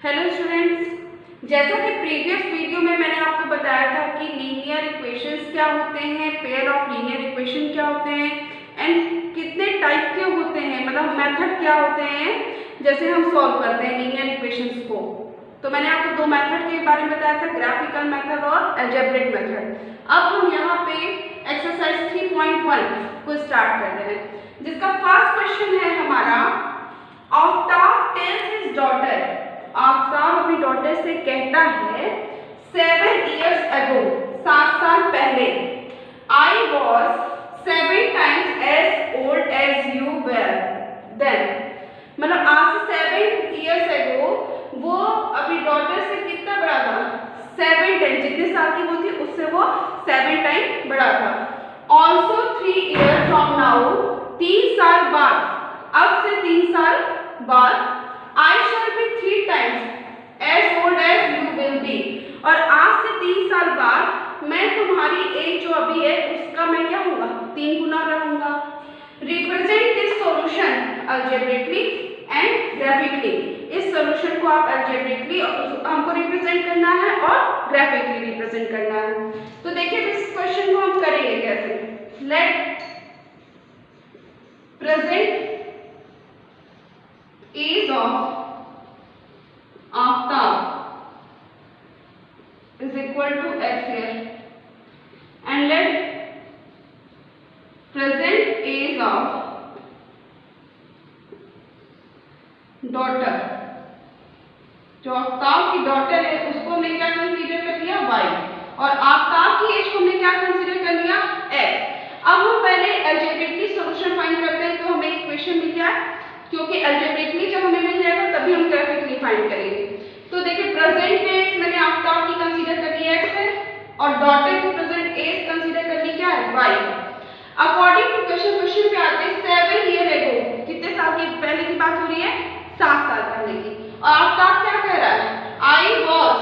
Hello students, जैसा कि previous video में मैंने आपको बताया था कि लीनियर इक्वेशंस क्या होते हैं, पेयर ऑफ लीनियर इक्वेशन क्या होते हैं एंड कितने टाइप के होते हैं, मतलब मेथड क्या होते हैं जैसे हम सॉल्व करते हैं लीनियर इक्वेशंस को। तो मैंने आपको दो मेथड के बारे में बताया था, ग्राफिकल मेथड और अलजेब्रिक मेथड। अब हम यहाँ पे एक्सरसाइज 3.1 को स्टार्ट कर रहे हैं, जिसका फर्स्ट क्वेश्चन है हमारा, Aftab tales his daughter, Aftab अपनी डॉटर से कहता है 7 years ago, 7 साल पहले, I was 7 times as old as you were then। मतलब आज से 7 years ago वो अपनी डॉटर से कितना बड़ा था, 7 टाइम, जितने साल की वो थी उससे वो 7 टाइम बड़ा था। Also 3 years from now, 3 साल बाद, अब से 3 साल बाद, I shall be 3 times as old as you will be। और आज से 3 साल बाद मैं तुम्हारी एज जो अभी है उसका मैं क्या होगा, 3 गुना रहूंगा। Represent this solution algebraically and graphically. इस सॉल्यूशन को आप अलजेब्रिकली हमको रिप्रेजेंट करना है और ग्राफिकली रिप्रेजेंट करना है। तो देखिए इस क्वेश्चन को हम करेंगे कैसे। Let present age of Aftab is equal to x here, and let present age of daughter, जो आफ्ताब की डॉटर है उसको हमने क्या कंसीडर कर लिया y, और आफ्ताब की एज को हमने क्या कंसीडर कर लिया x। अब हम पहले अलजेब्रिकली सॉल्यूशन फाइंड करते हैं, तो हमें इक्वेशन मिल गया, क्योंकि अलजेब्रिकली जब हमें मिल जाएगा तभी हम ग्राफिकली फाइंड करेंगे। तो देखिए प्रेजेंट एज मैंने आफ्ताब की कंसीडर कर ली x है, और डॉटर की प्रेजेंट एज कंसीडर कर ली क्या है, y। अकॉर्डिंग टू क्वेश्चन पे आते हैं 7 years ago, कितने साल की पहले की बात हो रही है, 7 साल पहले की। और आफ्ताब क्या कह रहा है, I was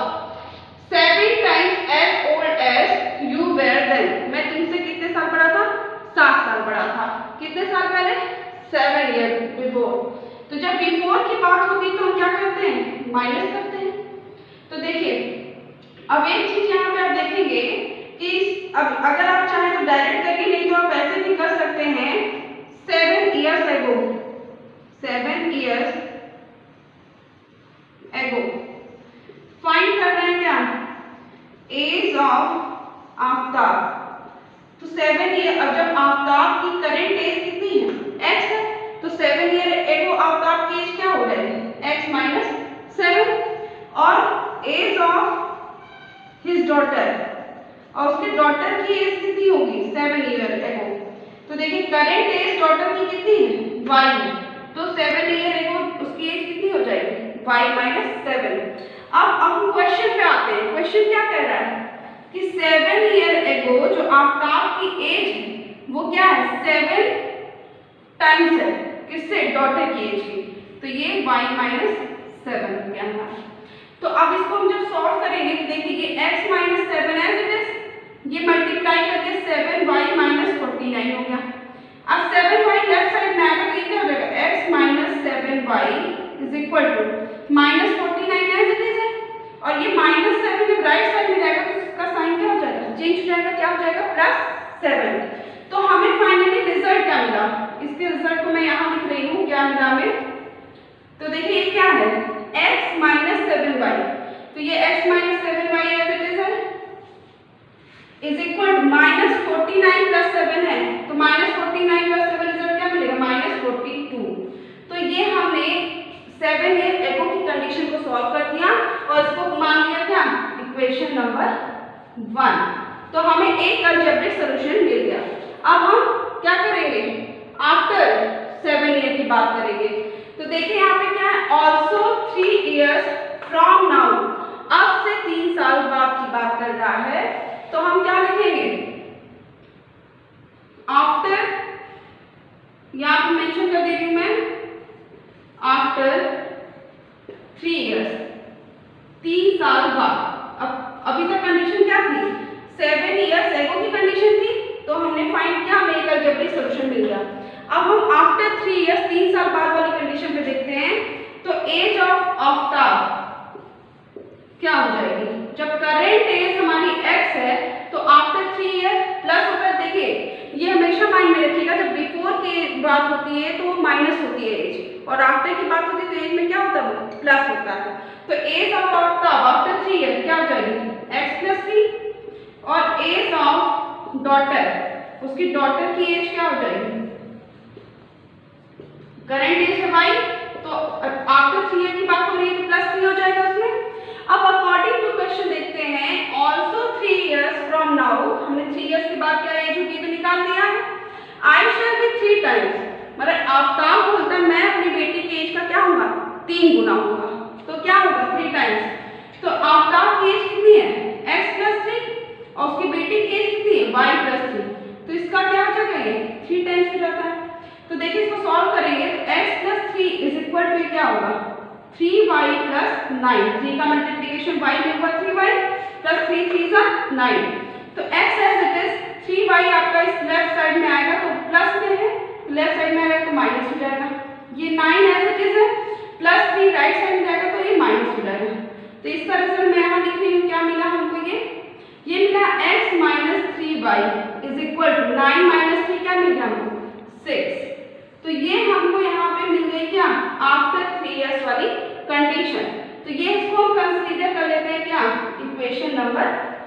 7 times as old as you were then। मैं तुमसे कितने साल बड़ा था, 7 साल बड़ा था। कितने साल पहले, 7 years before। तो जब बिफोर की बात होती है तो हम क्या करते हैं, माइनस करते हैं। तो देखिए अब एक चीज यहाँ पे आप देखेंगे कि अब अगर आप चाहें तो डायरेक्ट करके, नहीं तो आप ऐसे भी कर सकते हैं। 7 years ago, 7 years ago find कर रहे हैं क्या, एज ऑफ आफ्ताब। तो 7 year, अब जब आफ्ताब की करेंट एज कितनी है, x है, तो 7 year ago आफ्ताब की एज क्या हो रही है, x माइनस 7, और एज ऑफ हिज डॉटर, और उसके डॉटर की एज कितनी होगी, 7 year ago। तो देखिए करेंट एज डॉटर की कितनी है, y है, तो 7 year ago उसकी एज कितनी हो जाएगी, y माइनस 7। अब हम क्वेश्चन पे आते हैं। क्वेश्चन क्या कह रहा है कि 7 year ago जो आफ्ताब की एज है वो क्या है, 7 टाइम्स है, किससे, डॉटर की एज की, तो ये y माइनस 7 हो गया हमारा। तो अब इसको हम जब सॉल्व करेंगे तो देखिए x minus 7 as it is, ये मल्टीप्लाई करके 7y माइनस 49 हो गया। अब 7y लेफ्ट साइड में आएगा तो ये क्या हो जाएगा, x minus 7y is equal to minus 49 as it is है, और ये माइनस 7 जब राइट साइड में जाएगा तो इसका साइन क्या हो जाएगा, चेंज हो जाएगा, क्या हो जाएगा, प्लस 7। तो हमें फाइनली रिजल्ट क्या मिला, इसके रिजल्ट को मैं यहाँ लिख रही हूँ, क्या मिला हमें। तो देखिए ये क्या है, x माइनस 7y, तो ये x minus 7y as it is है, is equal to minus 49 plus 7 है, तो माइनस 49 प्लस 7 रिजल्ट क्या मिलेगा, माइनस 42। तो ये हमने 7 year ago की कंडीशन को सॉल्व कर दिया और इसको मान लिया क्या, इक्वेशन नंबर 1। तो हमें एक अलजेब्रिक सॉल्यूशन मिल गया। अब हम क्या करेंगे, आफ्टर 7 year की बात करेंगे। तो देखिए यहाँ पे क्या है, ऑल्सो 3 years from now, अब से 3 साल बाद की बात कर रहा है, तो हम क्या लिखेंगे, आफ्टर, यहाँ पे मेंशन कर दे रही हूं मैं, आफ्टर 3 years, 3 साल बाद। अब अभी तक कंडीशन क्या थी, 7 years ago की कंडीशन थी, तो हमने फाइंड किया, हमें एक अलजेब्रिक सॉल्यूशन मिल गया। अब हम आफ्टर 3 years, 3 साल बाद वाली कंडीशन पे देखते हैं। तो एज ऑफ आफ्ताब क्या हो जाएगी, जब करेंट एज हमारी x है तो आफ्टर 3 ईयर्स प्लस होता है। देखिए ये हमेशा माइंड में रखिएगा, जब बिफोर की बात होती है तो वो माइनस होती है एज, और आफ्टर की बात होती है तो एज में क्या होता है, प्लस होता है। तो एज ऑफ आफ्टर 3 ईयर्स क्या हो जाएगी, x + 3, और एज ऑफ डॉटर, उसकी डॉटर की एज क्या हो जाएगी, करंट एज है y, तो आफ्टर 3 ईयर की बात हो रही है तो +3 हो जाएगा उसमें। अब अकॉर्डिंग टू क्वेश्चन देखते हैं, ऑल्सो 3 ईयर्स फ्रॉम नाउ, हमने 3 ईयर्स के बाद क्या एज होगी तो निकाल दिया है। आई शैल बी 3 टाइम्स, मतलब आफ्ताब बोलता है मैं अपनी बेटी की एज का क्या होगा, 3 गुना होगा, तो क्या होगा 3 टाइम्स। तो आफ्ताब की एज कितनी है, x + 3, और उसकी बेटी की एज कितनी है, y + 3, तो इसका क्या हो जाएगा, ये 3 टाइम्स हो जाता है। तो देखिए इसको सॉल्व करेंगे तो x + 3 = क्या होगा, 3y + 9, 3 का मल्टीप्लिकेशन y में हुआ 3y + 3 3 = 9, तो x as it is 3y आपका इस लेफ्ट साइड में आएगा तो प्लस में है, लेफ्ट साइड में आएगा तो माइनस हो जाएगा। ये 9 एज इट इज है, +3 राइट साइड में जाएगा तो ये माइनस हो जाएगा। तो इसका रिजल्ट मैं यहाँ लिख रही हूँ, क्या मिला हमको, ये मिला x - 3y = 9 - 3 क्या मिल गया हमको, 6। तो ये हमको यहाँ पे मिल गई क्या, आफ्टर 3 ईयर्स वाली कंडीशन। तो ये इसको हम कंसीडर कर लेते हैं क्या, इक्वेशन नंबर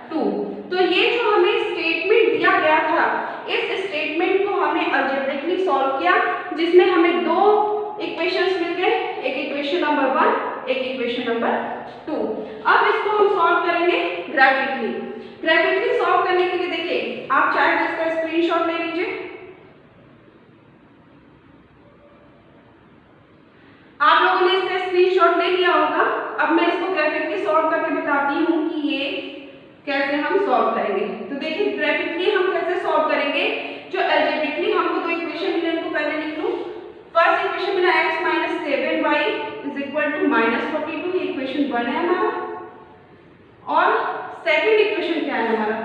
2। तो ये जो हमें स्टेटमेंट दिया गया था, इस स्टेटमेंट को हमने अलजेब्रिकली सॉल्व किया, जिसमें हमें 2 इक्वेशंस मिल गए, एक इक्वेशन नंबर 1, एक इक्वेशन नंबर 2। अब इसको हम सॉल्व करेंगे ग्राफिकली। ग्राफिकली सॉल्व करने के लिए देखिए आप चाहे तो इसका स्क्रीनशॉट ले लीजिए। आप लोगों ने इसका स्क्रीनशॉट ले लिया होगा। अब मैं इसको ग्राफिकली सॉल्व करके बताती हूँ कि ये कैसे हम सॉल्व करेंगे। तो देखिए ग्राफिकली हम कैसे सॉल्व करेंगे, जो अलजेब्रिकली हमको 2 इक्वेशन मिले उनको पहले लिख लूँ। फर्स्ट इक्वेशन मिला x - 7y = -42, ये इक्वेशन 1 है हमारा, और सेकंड इक्वेशन क्या है हमारा,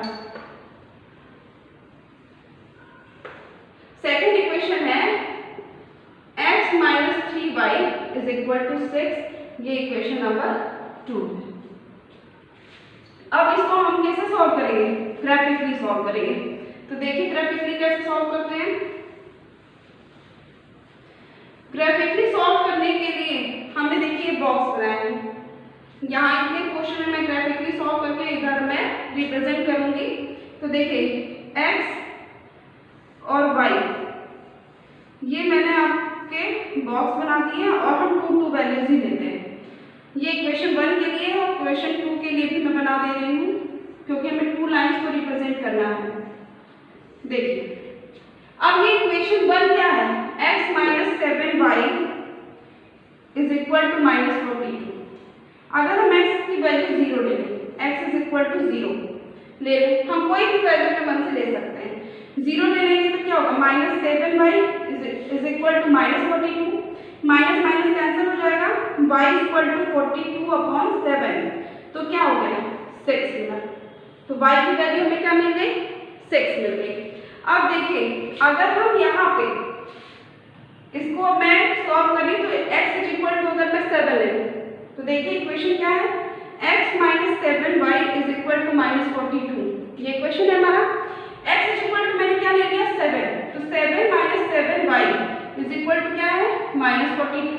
सेकंड इक्वेशन है x - 3y = 6, ये इक्वेशन नंबर 2 है। अब इसको हम कैसे सॉल्व करेंगे, ग्राफिकली सॉल्व करेंगे। तो देखिए ग्राफिकली कैसे सॉल्व करते हैं। ग्राफिकली सॉल्व करने के लिए हमने देखिए बॉक्स बनाया है, यहाँ इतने क्वेश्चन में मैं ग्राफिकली सॉल्व करके इधर मैं रिप्रेजेंट करूंगी। तो देखिए x और y ये मैंने आपके बॉक्स बना दिए हैं, और हम 2 वैल्यूज ही लेते हैं। ये इक्वेशन 1 के लिए और इक्वेशन 2 के लिए भी मैं बना दे रही हूँ, क्योंकि हमें 2 लाइंस को रिप्रेजेंट करना है। देखिए अब ये इक्वेशन 1 क्या है, x - 7y = -42। अगर हम x की वैल्यू 0 ले लें, x = 0 ले लें, हम कोई भी वैल्यू पे 1 से ले सकते हैं। 0 ले लेंगे तो क्या होगा, -7y = -42, माइनस माइनस कैंसिल हो जाएगा, y = 42/7, तो क्या हो गया 6 मिला। तो y की वैल्यू हमें क्या मिल गई, 6 मिल गई। अब देखिए अगर हम यहाँ पे इसको मैं सॉल्व करी तो x = अगर मैं 7 ले लूँ तो देखिए इक्वेशन क्या है, x - 7y = -42, ये इक्वेशन है हमारा। x = मैंने क्या ले लिया 7, तो 7 - 7y = क्या है -42,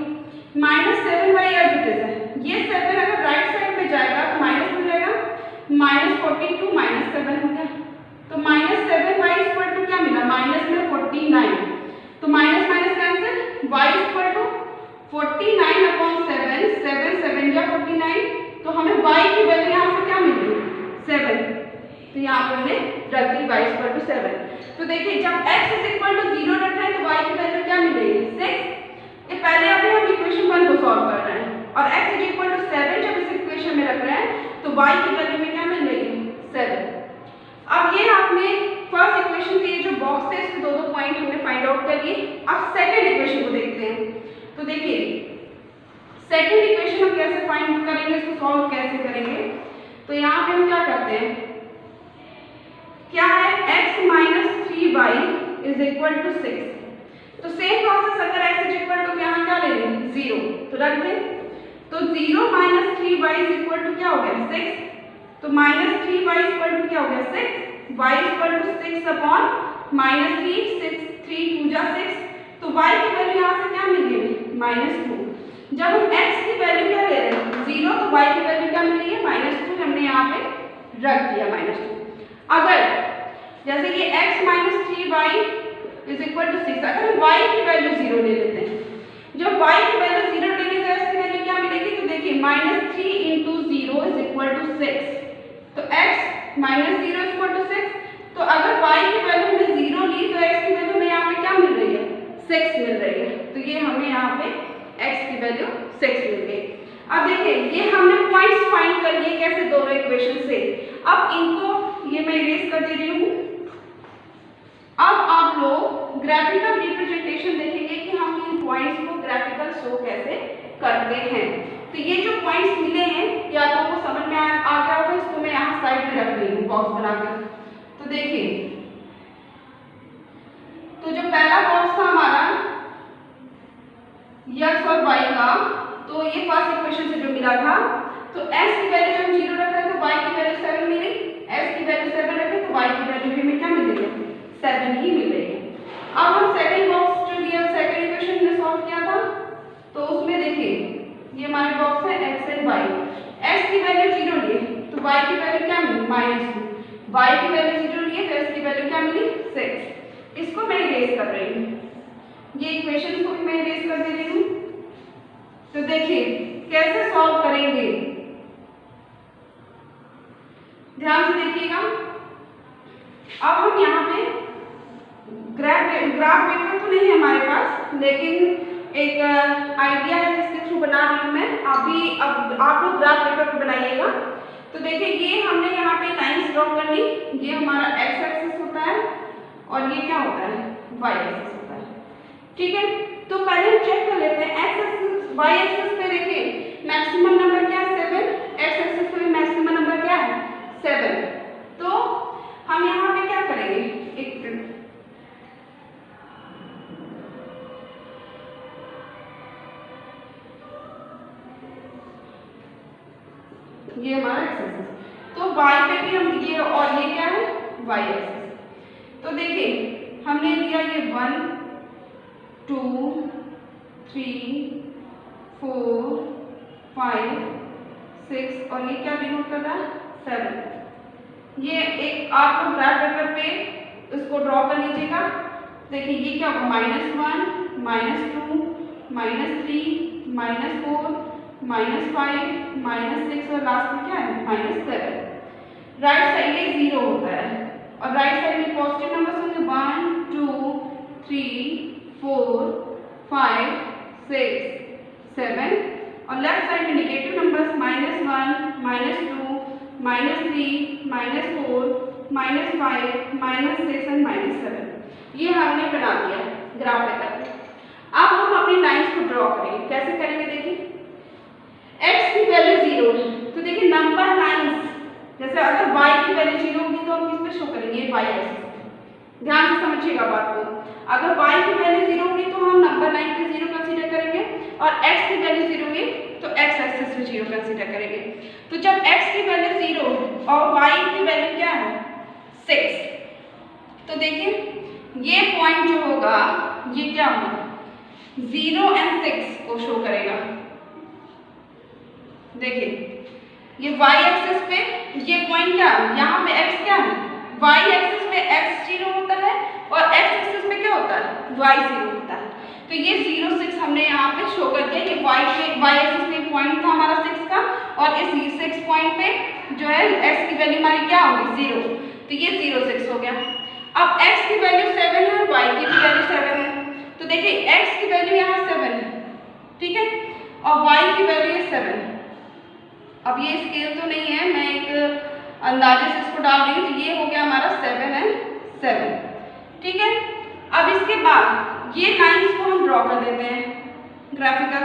-7y एज इट इज है। ये 7 अगर राइट साइड में जाएगा तो माइनस हो जाएगा, -42 - 7 हो गया, तो -7y = क्या मिला, माइनस में 49, तो माइनस माइनस कैंसिल, y = 49/7, 7 7 या 49, तो हमें y की वैल्यू यहाँ से क्या मिल गई 7, तो यहाँ पर हमने रख दी y = 7। तो देखिए जब x = 0 रख रहे हैं तो y की वैल्यू क्या मिल रही है 6। ये पहले अभी हम इक्वेशन 1 को सॉल्व कर रहे हैं, और x = 7 जब इस इक्वेशन में रख रहे हैं तो y की वैल्यू में क्या मिल रही है 7। अब ये आपने फर्स्ट इक्वेशन के जो बॉक्स थे इसके 2 पॉइंट हमने फाइंड आउट कर लिए। अब सेकंड इक्वेशन को देखते हैं। तो देखिए सेकंड इक्वेशन हम कैसे फाइंड करेंगे, इसको सॉल्व कैसे करेंगे। तो यहाँ पे हम क्या करते हैं, क्या है x - 3y = 6, तो सेम प्रोसेस अगर x = यहाँ क्या ले लें 0 तो रख दें, तो 0 - 3y 3y is equal to क्या हो गया 6, तो -3y इक्वल टू क्या हो गया 6, y इक्वल टू 6 अपॉन -3, 6 3 2 जा 6, तो y की वैल्यू यहाँ से क्या मिल गई -2। जब हम x की वैल्यू क्या ले रहे हैं 0, तो y की वैल्यू क्या मिली है -2, हमने यहाँ पे रख दिया -2। अगर जैसे कि x -3y is equal to 6, अगर हम y की वैल्यू 0 ले लेते हैं, जब y की वैल्यू 0 लेंगे तो x की वैल्यू क्या मिलेगी, तो देखिए -3 इंटू 0 इज इक्वल टू 6, तो x -0 इक्वल टू 6, तो अगर y की वैल्यू में 0 ली तो x की वैल्यू में यहाँ पे क्या मिल रही है 6 मिल रही है, तो ये हमें यहाँ पे x की वैल्यू 6 मिल गई। अब देखिए ये हमने पॉइंट्स फाइंड कर लिए कैसे, दोनों इक्वेशन से। अब इनको ये मैं इरेज कर दे रही हूँ। अब आप लोग ग्राफिकल रिप्रेजेंटेशन देखेंगे कि हम इन पॉइंट्स को ग्राफिकल शो कैसे करते हैं। तो ये जो पॉइंट्स मिले हैं ये आप लोगों को समझ में आ गया होगा, इसको मैं यहाँ साइड में रख रही हूँ बॉक्स बनाकर। तो देखिए, तो जो पहला बॉक्स था हमारा x और y का, तो ये फर्स्ट इक्वेशन से जो मिला था, तो s की वैल्यू जब 0 रख रहे तो y की वैल्यू 7 मिली, s की वैल्यू 7 रखे तो y की वैल्यू भी हमें क्या मिल रही है 7 ही मिल रही है। अब हम सेकंड बॉक्स जो दिया सेकंड इक्वेशन में सॉल्व किया था, तो उसमें देखिए ये हमारे बॉक्स है x एंड y, s की वैल्यू 0 लिए तो y की वैल्यू क्या मिली -2, y की वैल्यू 0 लिए तो s की वैल्यू क्या मिली 6। इसको मैं इरेज कर रही हूँ, ये इक्वेशन को भी मैं इरेज कर दे रही हूँ। तो देखिए कैसे सॉल्व करेंगे, ध्यान से देखिएगा। अब हम यहाँ पे ग्राफ वेक्टर तो नहीं है हमारे पास, लेकिन एक आइडिया है जिसके थ्रू बना रही हूँ मैं। अब आप लोग ग्राफ वेक्टर को बनाइएगा। तो देखिए ये हमने यहाँ पे लाइंस ड्रॉ कर ली, ये हमारा x एक्सिस होता है और ये क्या होता है y एक्सिस होता है, ठीक है। तो पहले हम चेक कर लेते हैं x एक्सिस y एक्सिस पे देखिए मैक्सिमम नंबर क्या है 7, x एक्सिस पे मैक्सिमम नंबर क्या है 7। तो हम यहाँ पे क्या करेंगे, एक ये हमारा x एक्सिस, तो y पे भी हम ये, और ये क्या है y एक्सिस। तो देखिए हमने लिया ये 1 2 3 4 5 6 और ये क्या डिनोट कर रहा है 7। ये एक आप लोग ग्राफ पेपर पे इसको ड्रॉ कर लीजिएगा। देखिए ये क्या होगा -1 -2 -3 -4 -5 -6 और लास्ट में क्या है -7। राइट साइड ये 0 होता है और राइट साइड में पॉजिटिव नंबर्स होंगे 1 2 3 4 5 6 7 और लेफ्ट साइड में नेगेटिव नंबर्स -1 -2 -3 -4 -5 -6 एंड -7। ये हमने बना दिया ग्राफ पेपर पे। अब हम अपनी लाइंस को ड्रॉ करेंगे। कैसे करेंगे देखिए, x की वैल्यू 0 है तो देखिए नंबर लाइंस, जैसे अगर y की वैल्यू 0 होगी तो हम किस पे शो करेंगे y एक्सिस। ध्यान से समझिएगा बात को, अगर y की वैल्यू 0 होगी तो हम नंबर लाइन पे 0 कंसीडर करेंगे और x की वैल्यू 0 होगी तो x एक्सिस पे 0 कंसीडर करेंगे। तो जब x की वैल्यू 0 और y की वैल्यू क्या है 6, तो देखिए ये पॉइंट जो होगा ये क्या होगा 0 एंड 6 को शो करेगा। देखिए ये y एक्सिस पे ये पॉइंट क्या है, यहाँ पे x क्या है y एक्सिस पे x 0 होता है और x एक्सिस पे क्या होता है y 0 होता है। तो ये 0 6 हमने यहाँ पे शो कर दिया। ये y एक्सिस पे पॉइंट था हमारा 6 का और इस 6 पॉइंट पे जो है x की वैल्यू हमारी क्या होगी 0, तो ये 0 6 हो गया। अब x की वैल्यू 7 है और y की भी वैल्यू 7 है, तो देखिए x की वैल्यू यहाँ 7 है, ठीक है, और y की वैल्यू है 7। अब ये स्केल तो नहीं है, मैं एक अंदाजे से इसको डाल रही हूँ, तो ये हो गया हमारा 7 एंड 7, ठीक है। अब इसके बाद ये लाइंस को हम ड्रॉ कर देते हैं ग्राफिकल।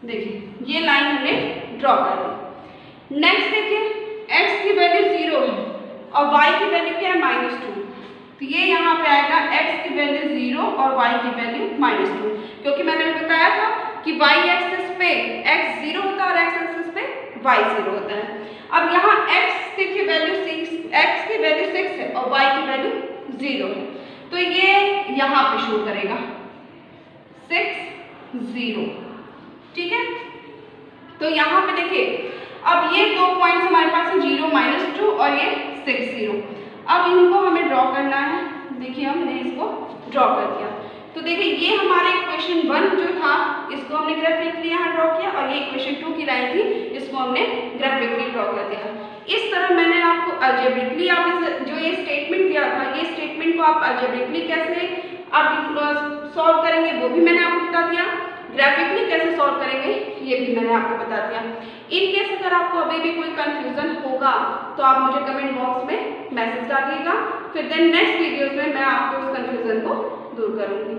देखिए ये लाइन हमने ड्रॉ कर दी। नेक्स्ट देखिए x की वैल्यू 0 है और y की वैल्यू क्या है -2, तो ये यहाँ पे आएगा x की वैल्यू 0 और y की वैल्यू -2, क्योंकि मैंने बताया था कि y एक्सिस पे x 0 होता y 0 होता है। अब यहाँ x की वैल्यू 6 है और y की वैल्यू 0 है, तो ये यहाँ पे शो करेगा 6 0, ठीक है। तो यहाँ पे देखिए अब ये 2 पॉइंट्स हमारे पास है 0 -2 और ये 6 0। अब इनको हमें ड्रॉ करना है। देखिए हमने इसको ड्रॉ कर दिया, तो देखिए ये हमारे इक्वेशन 1 जो था इसको हमने ग्राफिकली यहाँ ड्रॉ किया और ये इक्वेशन 2 की लाइन थी इसको हमने ग्राफिकली ड्रॉ कर दिया। इस तरह मैंने आपको अलजेब्रिकली आप जो ये स्टेटमेंट दिया था, ये स्टेटमेंट को आप अलजेब्रिकली कैसे आप सॉल्व करेंगे वो भी मैंने आपको बता दिया, ग्राफिकली कैसे सॉल्व करेंगे ये भी मैंने आपको बता दिया। इन केस अगर आपको अभी भी कोई कंफ्यूजन होगा तो आप मुझे कमेंट बॉक्स में मैसेज डालिएगा, फिर देन नेक्स्ट वीडियोस में मैं आपको उस कंफ्यूजन को दूर करूँगी।